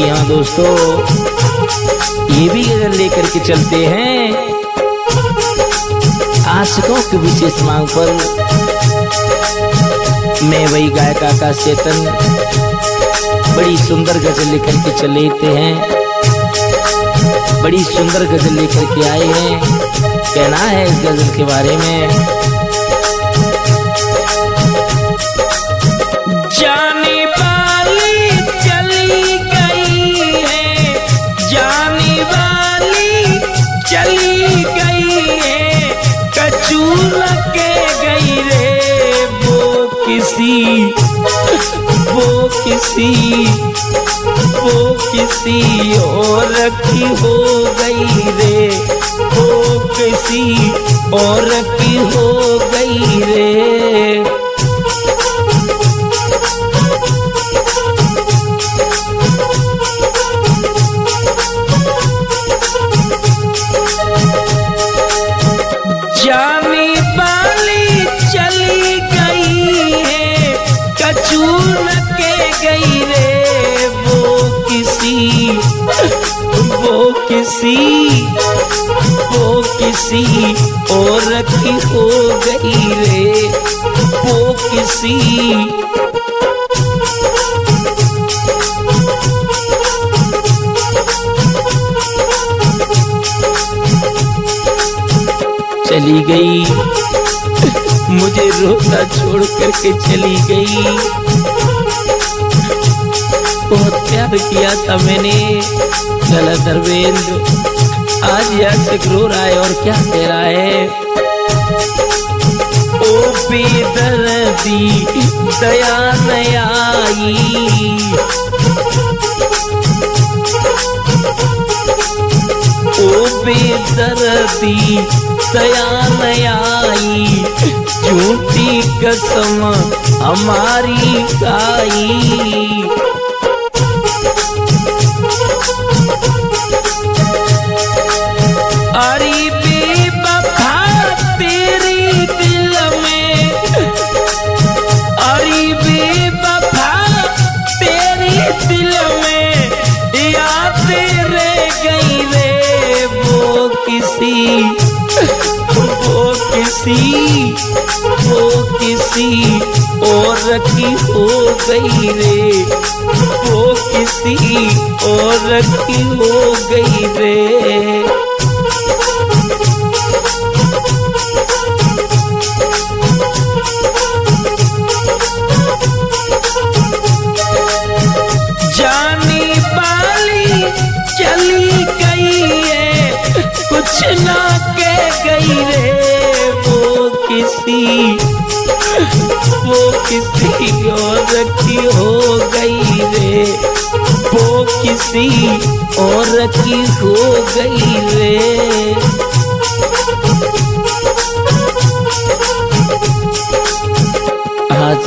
जी हाँ दोस्तों, ये भी गजल लेकर के चलते हैं आशिकों की विशेष मांग पर। मैं वही गायक आकाश चेतन बड़ी सुंदर गजल लेकर के चलते हैं, बड़ी सुंदर गजल लेकर के आए हैं। कहना है इस गजल के बारे में। जाने वाली चली गई है, जाने वाली चली गई है, कचूल के गई रे वो किसी और की हो गई रे, वो किसी और की हो गई रे। जाने वाली चली गई है, कचूल के गई रे वो किसी और की हो गई रे, वो किसी। चली गई मुझे रोता छोड़ करके चली गई। बहुत प्यार किया था मैंने लला धर्मेंद्र, आज याद से रो रहा है और क्या कह रहा है। ओ बेदर्दी दया न आई, ओ बेदर्दी दया न आई, झूठी कसम हमारी खाई। अरे बेवफा तेरी दिल में, अरे बेवफा तेरी दिल में याद रह गई रे वो किसी और की हो गई रे, वो किसी और की हो गई रे। जाने वाली चली गई है, कुछ ना कह गई रे वो किसी और की हो गई रे, वो किसी और की हो गई रे। आज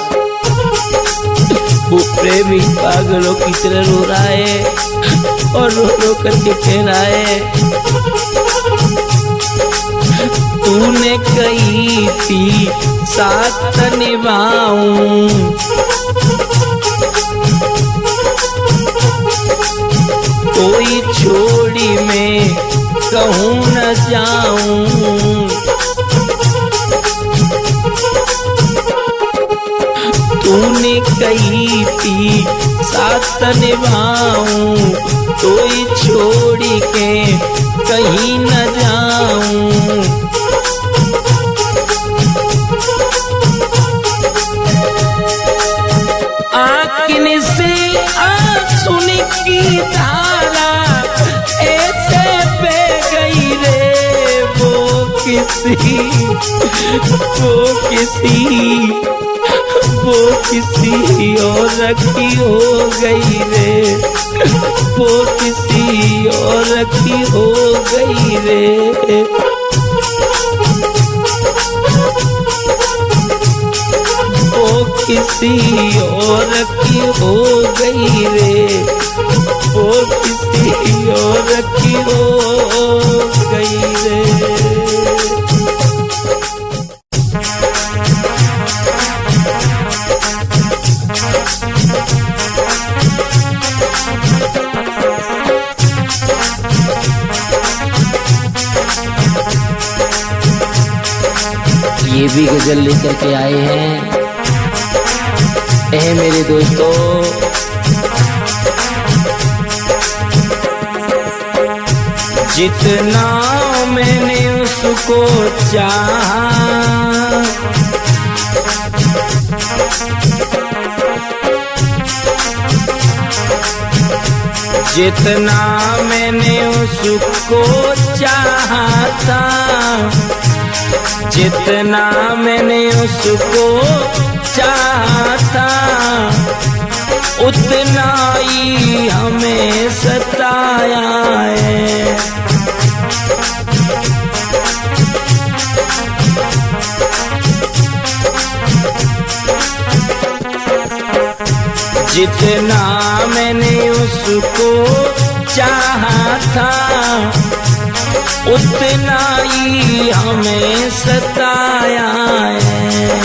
वो प्रेमी पागलों की तरह रो रहा है और रो रो करके कह रहा है, तूने कही थी साथ निभाऊं, कोई छोड़ी मैं कहूँ न जाऊं। तूने कही थी साथ निभाऊं, कोई छोड़ी के कहीं न जाऊं। आँखों से आंसू की धारा ऐसे बह गई रे वो किसी और की हो गई रे, वो किसी और की हो गई रे। वो किसी और की हो गई रे, वो किसी और की हो गई रे। ये भी गजल लेकर के आए हैं। मेरे दोस्तों, जितना मैंने उसको चाहा, जितना मैंने उसको चाहा था, जितना मैंने उसको चाहा था, उतना ही हमें सताया है। जितना मैंने उसको चाहा था, उतना ही हमें सताया है।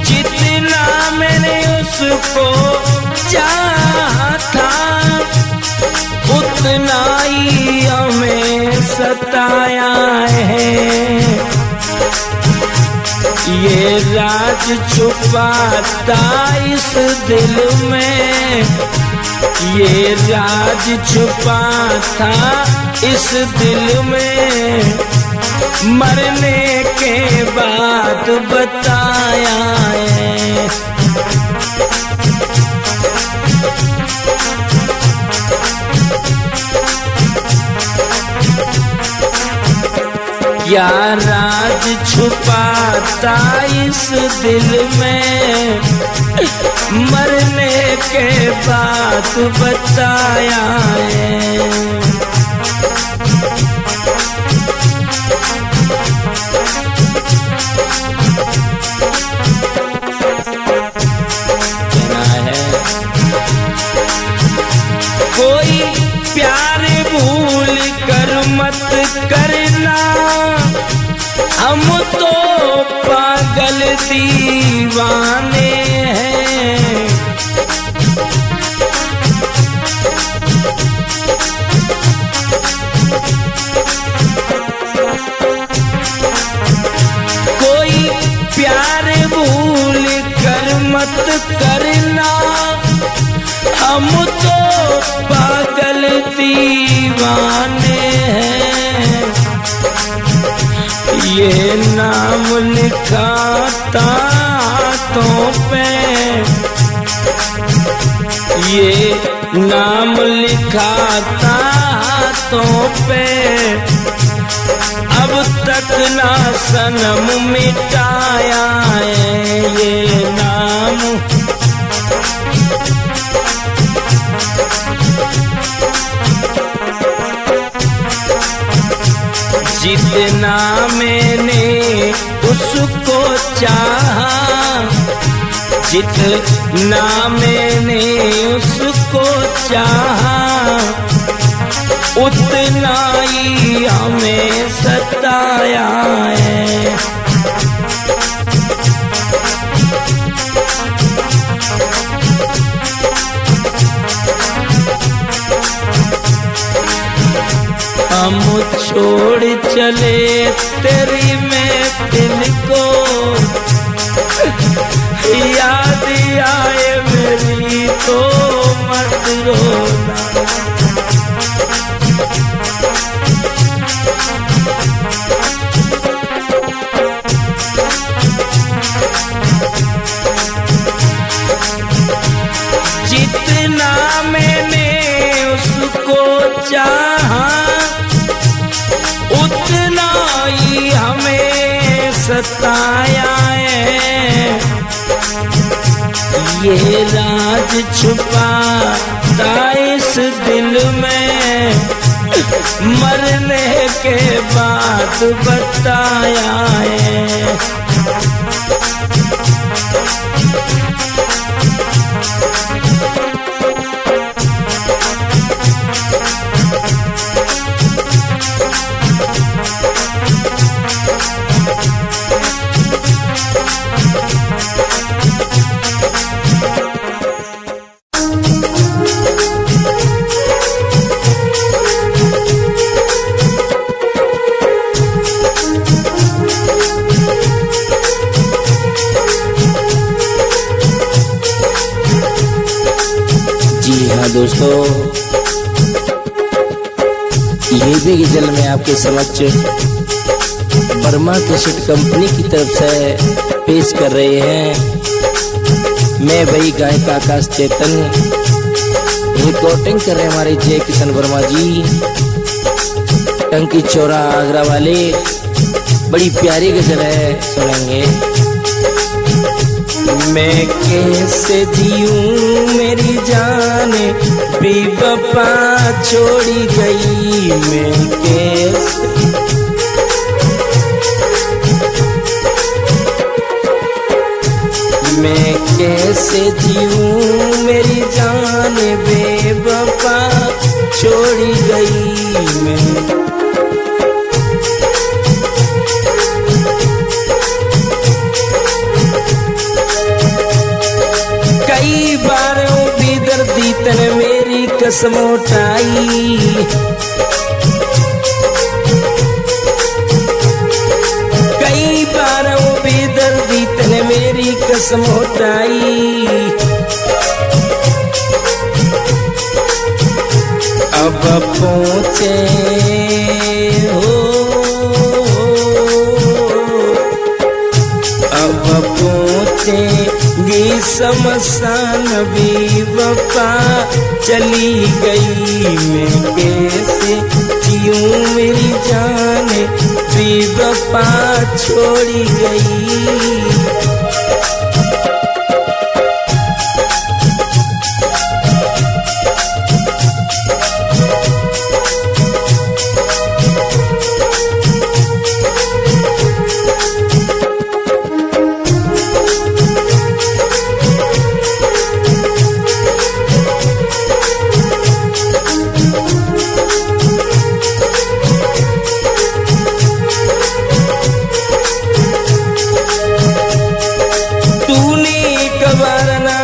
जितना मैंने उसको चाहा था, उतना ही हमें सताया है। ये राज छुपा था इस दिल में, ये राज छुपा था इस दिल में, मरने के बाद बताया है। क्या राज छुपा था इस दिल में, मरने के बाद बताया है। कोई प्यार भूल कर मत करना, हम तो पागल दीवाने हैं। कोई प्यार भूल कर मत करना, हम तो पागल दीवाने हैं। ये नाम लिखा था हाथों पे, ये नाम लिखा था हाथों पे, अब तक ना सनम मिटाया है ये नाम। जितना मैंने उसको चाहा, जितना मैंने उसको चाहा, उतना ही हमें सताया है। हम छोड़ चले तेरी महफिल को, याद आए मेरी तो मत रोना। जितना मैंने उसको चाहा, उतना ही हमें सताया है। ये राज छुपा था इस दिल में, मरने के बाद बताया है। दोस्तों, ये भी गजल में आपके समक्ष वर्मा कैसेट कंपनी की तरफ से पेश कर रहे हैं। मैं भाई गायक आकाश चेतन, रिकॉर्डिंग कर रहे हैं हमारे जय किशन वर्मा जी, टंकी चौरा आगरा वाले। बड़ी प्यारी गजल है, सुनेंगे। मैं कैसे जीऊं मेरी जान बेवफा छोड़ी गई, मैं कैसे जीऊं मेरी जान बेवफा छोड़ी गई मैं। कई बार भी दर्दी तने मेरी कसम उठाई, कई बार भी दर्दी तने मेरी कसम उठाई। अब पहुँचे हो, अब पहुँचेगी शमशान बेवफा चली गई। मैं कैसे जीऊं मेरी जान बेवफा छोड़ी गई।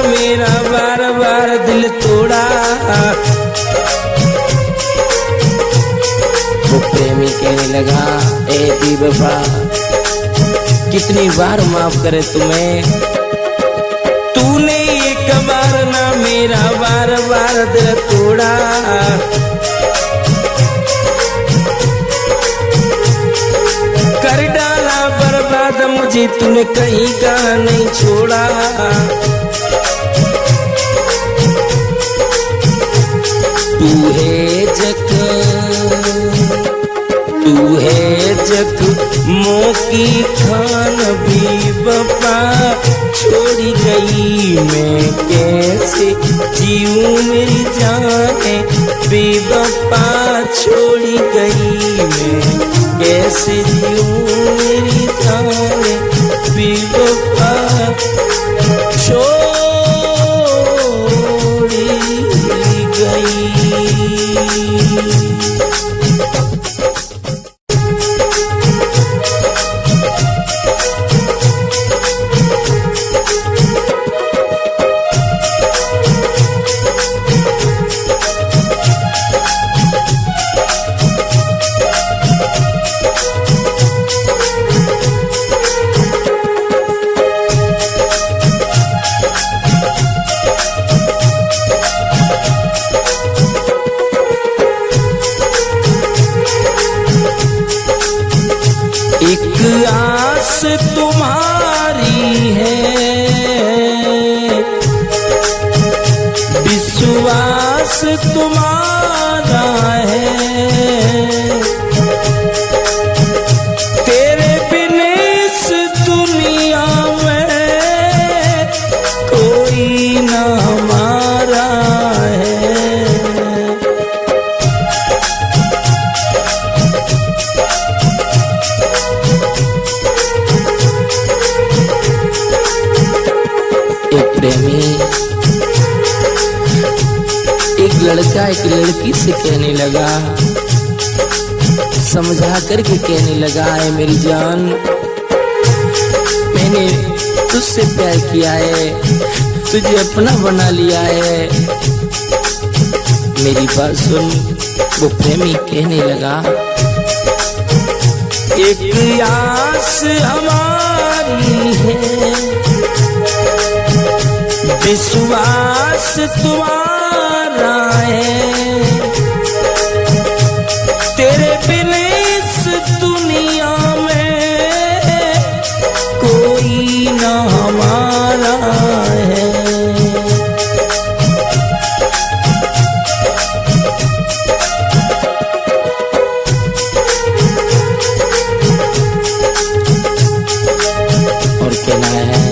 मेरा बार बार दिल तोड़ा, वो प्रेमी कहने लगा ए बेवफा कितनी बार माफ करे तुम्हें, तूने एक बार ना मेरा बार बार दिल तोड़ा। कर डाला बर्बाद मुझे तूने कहीं का नहीं छोड़ा। तू है जख मोकी खान बेवफा छोड़ी गई। मैं कैसे जीऊं मेरी जान बेवफा छोड़ी गई। मैं कैसे जीऊं मेरी जान बेवफा छोड़ी गई। एक आस तुम्हारी है, विश्वास तुम्हारा है, तेरे बिन इस दुनिया में कोई ना हमारा है। एक प्रेमी एक लड़का एक लड़की से कहने लगा, समझा करके कहने लगा है मेरी जान मैंने तुझसे प्यार किया है, तुझे अपना बना लिया है, मेरी बात सुन। वो प्रेमी कहने लगा एक आस हमारी है, विश्वास तुम्हारा हमारा है। तेरे बिन इस दुनिया में कोई ना हमारा है। और कहना है,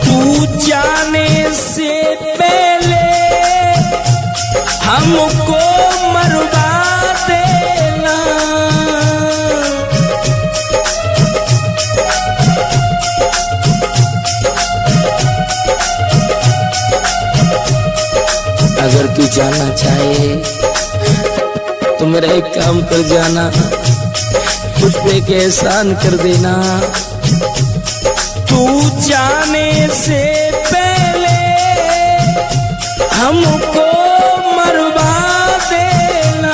तू जाने से पहले हमको मरवा देना। अगर तू जाना चाहे तो मेरा एक काम कर जाना, मुझ पे एक एहसान कर देना। तू जाने से पहले हमको मरवा देना,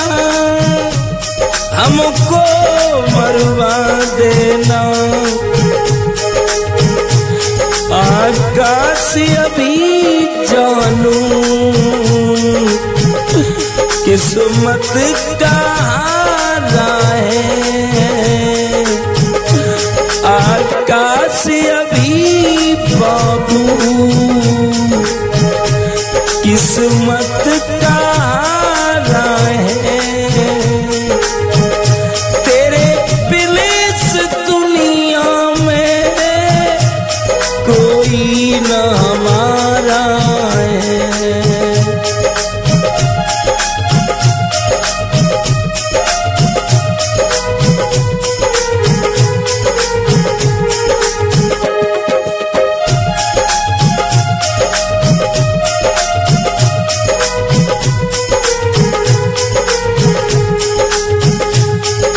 हमको मरवा देना। आकाश अभी जानू किस्मत का हारा है। आकाश अभी बाबू किस्मत का हारा है। तेरे बिन इस दुनिया में कोई न हमारा है।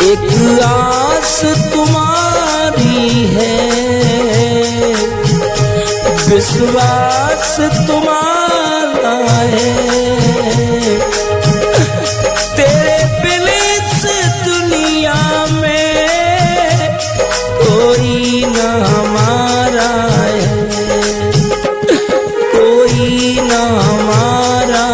एक आस तुम्हारी है, विश्वास तुम्हारा है। तेरे बिन इस दुनिया में कोई न हमारा है, कोई न हमारा